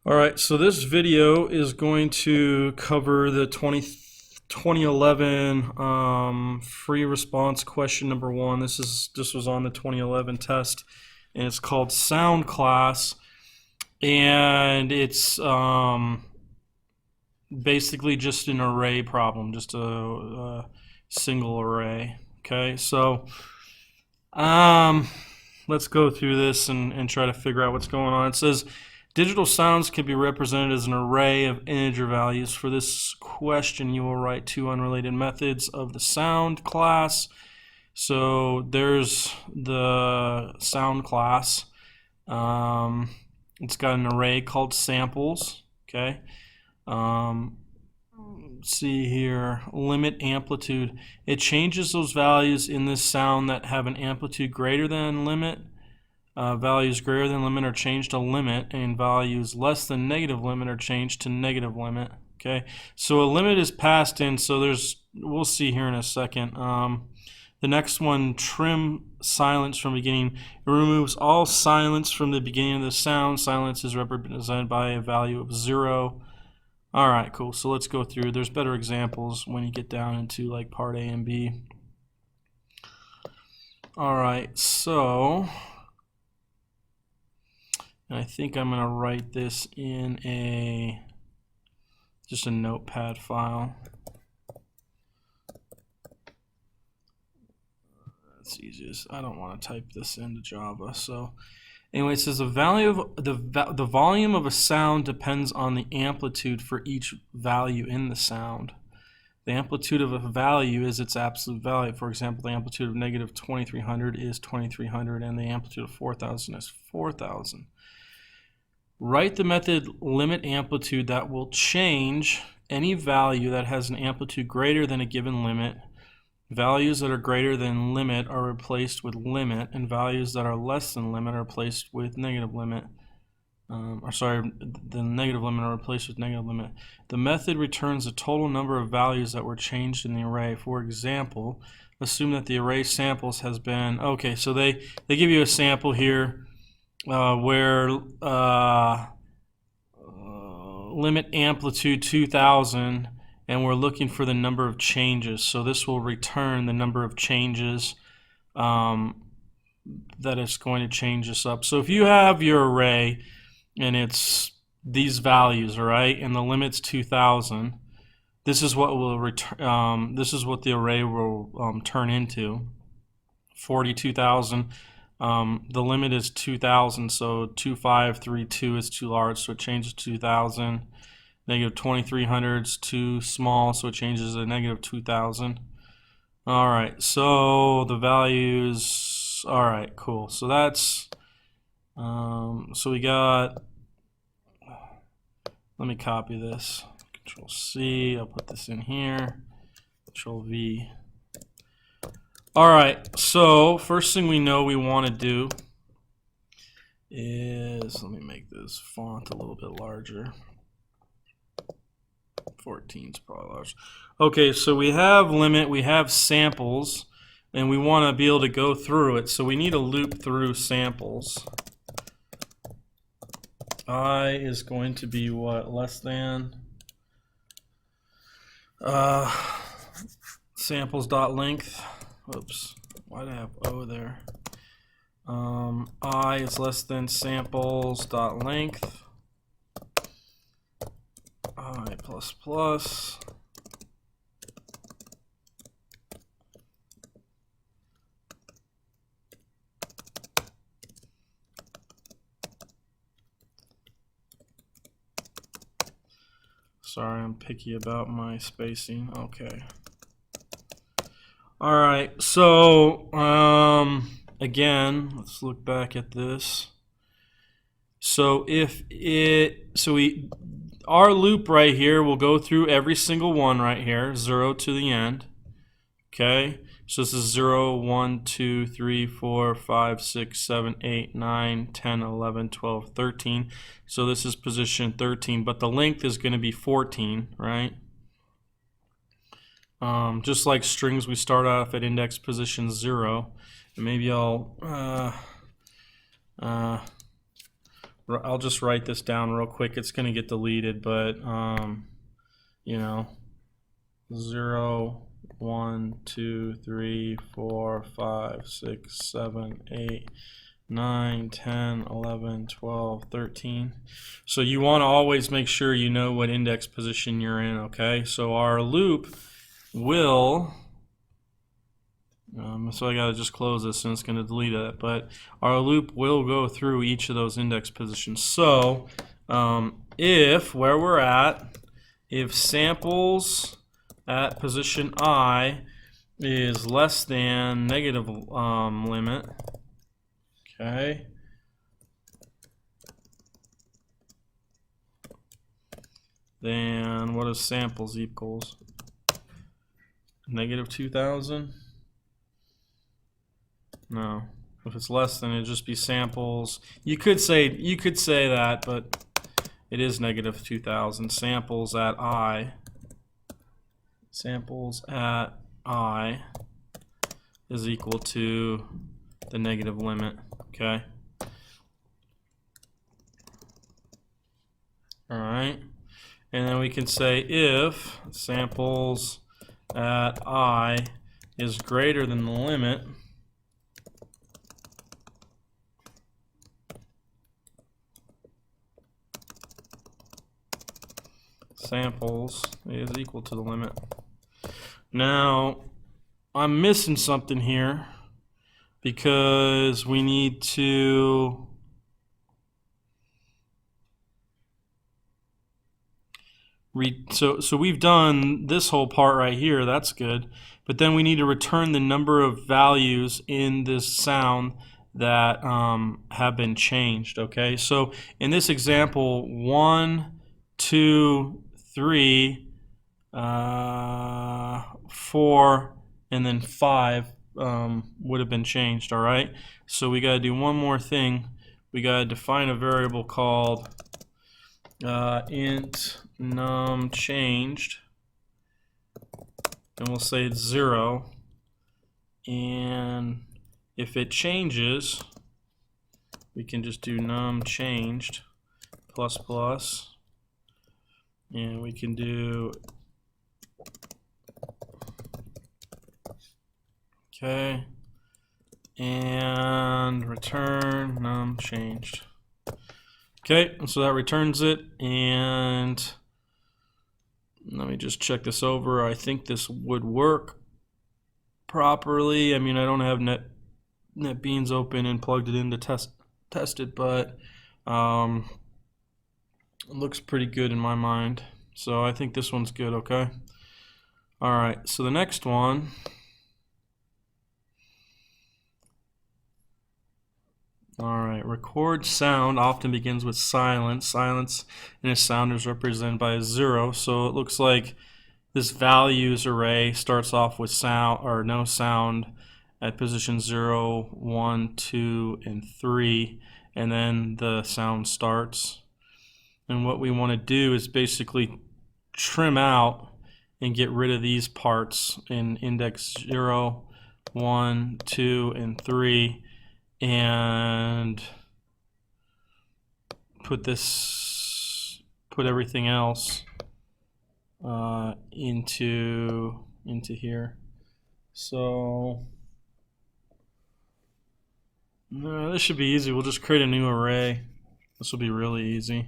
All right, so this video is going to cover the 2011 free response question number 1. This was on the 2011 test, and it's called sound class, and it's basically just an array problem, just a single array. Okay, so let's go through this and try to figure out what's going on. It says digital sounds can be represented as an array of integer values. For this question, you will write two unrelated methods of the sound class. So there's the sound class. It's got an array called samples. Okay. Let's see here, limit amplitude. It changes those values in this sound that have an amplitude greater than limit. Values greater than limit are changed to limit, and values less than negative limit are changed to negative limit. Okay, so a limit is passed in, so we'll see here in a second. The next one, trim silence from beginning. It removes all silence from the beginning of the sound. Silence is represented by a value of 0. All right, cool. So let's go through. There's better examples when you get down into like part A and B. All right, so I think I'm going to write this in just a notepad file. That's easiest. I don't want to type this into Java. So anyway, it says the volume of a sound depends on the amplitude for each value in the sound. The amplitude of a value is its absolute value. For example, the amplitude of negative 2300 is 2300, and the amplitude of 4000 is 4000. Write the method limit amplitude that will change any value that has an amplitude greater than a given limit. Values that are greater than limit are replaced with limit, and values that are less than limit are replaced with negative limit. The negative limit are replaced with negative limit. The method returns the total number of values that were changed in the array. For example, assume that the array samples has been, okay, so they give you a sample here where limit amplitude 2000, and we're looking for the number of changes. So this will return the number of changes that it's going to change this up. So if you have your array and it's these values, all right, and the limit's 2000, this is what will return. This is what the array will turn into. 42,000. The limit is 2000, so 2532 is too large, so it changes to 2000. Negative 2300 is too small, so it changes to negative 2000. All right, so the values, all right, cool. So that's, so we got, let me copy this. Control C, I'll put this in here. Control V. All right, so first thing we know we want to do is, let me make this font a little bit larger. 14 is probably large. Okay, so we have limit, we have samples, and we want to be able to go through it. So we need a loop through samples. I is going to be what? Less than samples.length. Oops, why did I have O there? I is less than samples.length. I plus plus. Sorry, I'm picky about my spacing. Okay. All right, so again, let's look back at this. So our loop right here will go through every single one right here, 0 to the end. Okay, so this is 0, 1, 2, 3, 4, 5, 6, 7, 8, 9, 10, 11, 12, 13. So this is position 13, but the length is going to be 14, right? Just like strings, we start off at index position 0. And maybe I'll I'll just write this down real quick. It's going to get deleted, but you know, 0, 1, 2, 3, 4, 5, 6, 7, 8, 9, 10, 11, 12, 13. So you want to always make sure you know what index position you're in, okay? So our loop will, so I got to just close this and it's going to delete it, but our loop will go through each of those index positions. So if where we're at, if samples at position I is less than negative limit, okay, then what is samples equals? Negative 2,000? No. If it's less, then it'd just be samples. You could say that, but it is negative 2,000. Samples at I. Samples at I is equal to the negative limit. Okay. All right. And then we can say if samples at I is greater than the limit, samples is equal to the limit. Now, I'm missing something here because we need to so we've done this whole part right here, that's good, but then we need to return the number of values in this sound that have been changed, okay? So in this example, 1, 2, 3, 4, and then 5 would have been changed, all right? So we got to do one more thing. We got to define a variable called int num changed, and we'll say it's 0, and if it changes, we can just do num changed plus plus, and we can do okay, and return num changed. Okay, so that returns it, and let me just check this over. I think this would work properly. I mean, I don't have NetBeans open and plugged it in to test it, but it looks pretty good in my mind. So I think this one's good, okay? All right, so the next one, all right, record sound often begins with silence. Silence in a sound is represented by a 0. So it looks like this values array starts off with sound or no sound at position 0, 1, 2, and 3, and then the sound starts. And what we want to do is basically trim out and get rid of these parts in index 0, 1, 2, and 3. And put everything else into here. So this should be easy. We'll just create a new array. This will be really easy.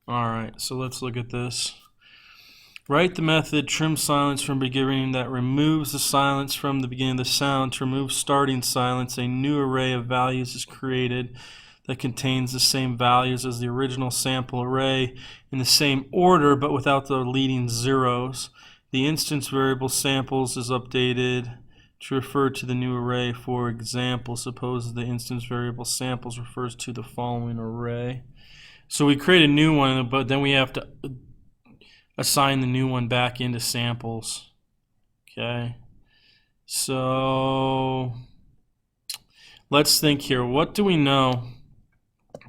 All right, so let's look at this. Write the method trim silence from beginning that removes the silence from the beginning of the sound. To remove starting silence, a new array of values is created that contains the same values as the original sample array in the same order but without the leading zeros. The instance variable samples is updated to refer to the new array. For example, suppose the instance variable samples refers to the following array. So we create a new one, but then we have to assign the new one back into samples. Okay, so let's think here. What do we know?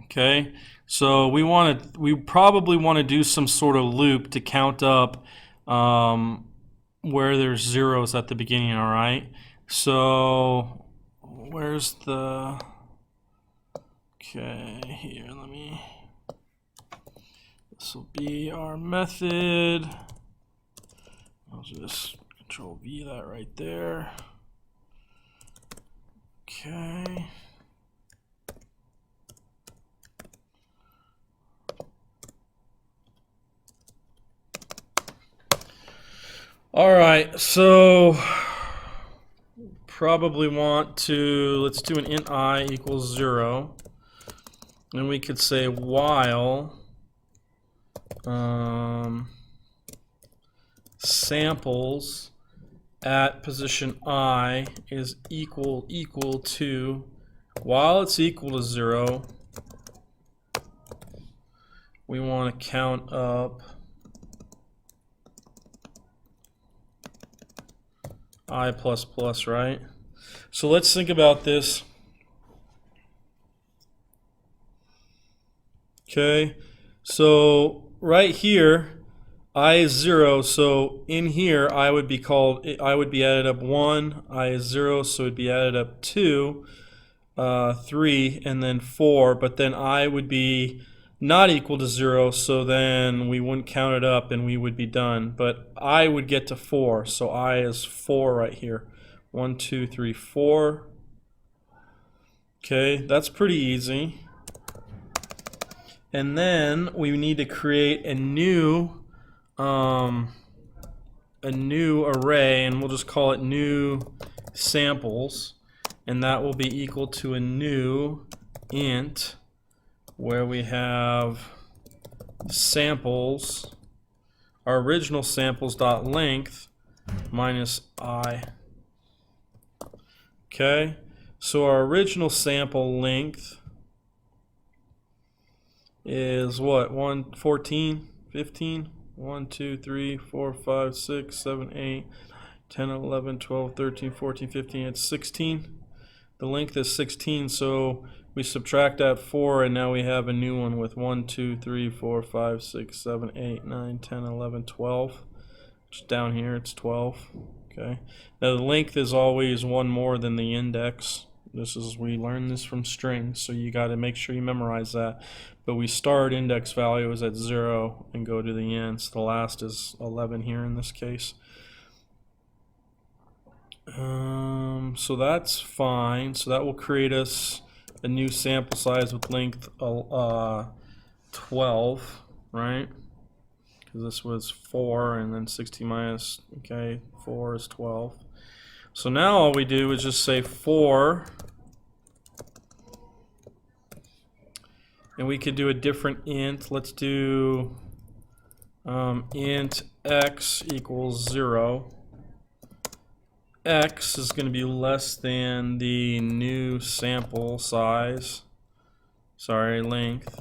Okay, so we probably want to do some sort of loop to count up where there's zeros at the beginning. All right, so where's the Okay, here, this will be our method. I'll just Control V that right there. Okay. All right, so probably want to, let's do an int I equals 0. And we could say while samples at position I is equal to, while it's equal to 0, we want to count up I plus plus, right? So let's think about this. Okay, so right here, I is 0, so in here I would be added up 1, I is 0, so it'd be added up 2, 3, and then 4, but then I would be not equal to 0, so then we wouldn't count it up and we would be done. But I would get to 4, so I is 4 right here. 1, 2, 3, 4. Okay, that's pretty easy. And then we need to create a new array, and we'll just call it new samples, and that will be equal to a new int where we have samples, our original samples dot length minus I. Okay, so our original sample length is what? 14, 15, 1, 2, 3, 4, 5, 6, 7, 8, 10, 11, 12, 13, 14, 15, it's 16. The length is 16, so we subtract that 4, and now we have a new one with 1, 2, 3, 4, 5, 6, 7, 8, 9, 10, 11, 12. Just down here, it's 12. Okay. Now the length is always one more than the index. We learned this from strings, so you got to make sure you memorize that. But we start index value is at 0 and go to the end. So the last is 11 here in this case. So that's fine. So that will create us a new sample size with length 12, right? Because this was 4 and then 16 minus, okay, 4 is 12. So now all we do is just say 4, and we could do a different int. Let's do int x equals 0. X is going to be less than the new sample size, length,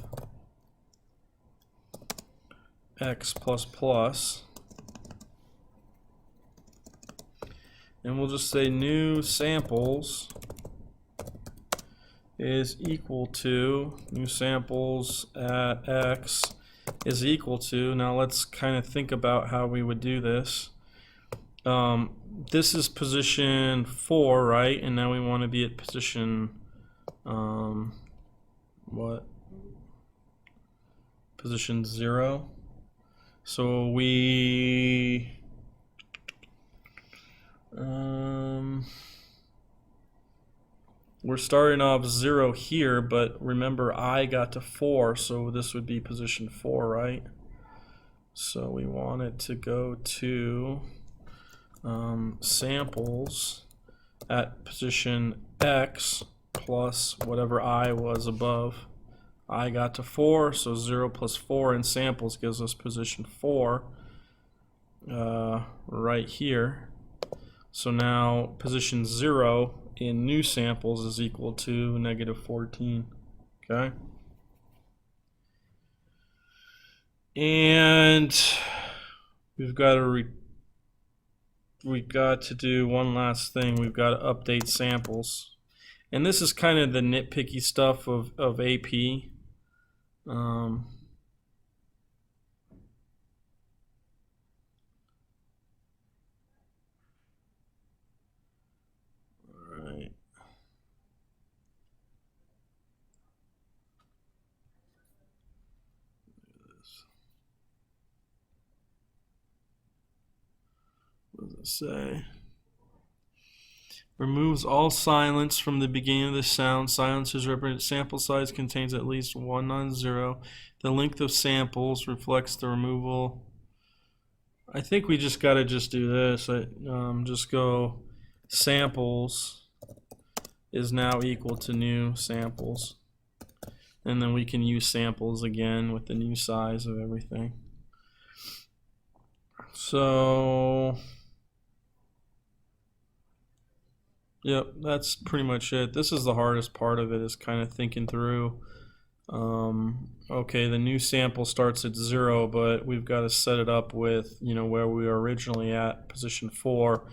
x plus plus. And we'll just say new samples is equal to, new samples at x is equal to, now let's kind of think about how we would do this. This is position 4, right? And now we want to be at position, position 0. So we're starting off 0 here, but remember I got to 4, so this would be position 4, right? So we want it to go to samples at position x plus whatever I was above. I got to 4, so 0 plus 4 in samples gives us position 4 right here. So now position 0 in new samples is equal to negative 14. Okay? And we've got to do one last thing. We've got to update samples. And this is kind of the nitpicky stuff of AP. Alright. What does it say? Removes all silence from the beginning of the sound. Silencers represent sample size contains at least 1 non-zero. The length of samples reflects the removal. I think we just got to just do this. Just go samples is now equal to new samples. And then we can use samples again with the new size of everything. So, yep, that's pretty much it. This is the hardest part of it, is kind of thinking through, okay, the new sample starts at 0, but we've got to set it up with, where we were originally at, position 4.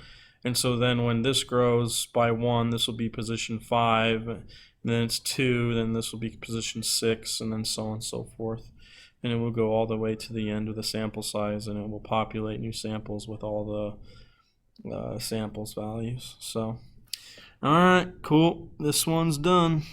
And so then when this grows by 1, this will be position 5, and then it's 2, then this will be position 6, and then so on and so forth. And it will go all the way to the end of the sample size, and it will populate new samples with all the samples values. So, all right, cool. This one's done.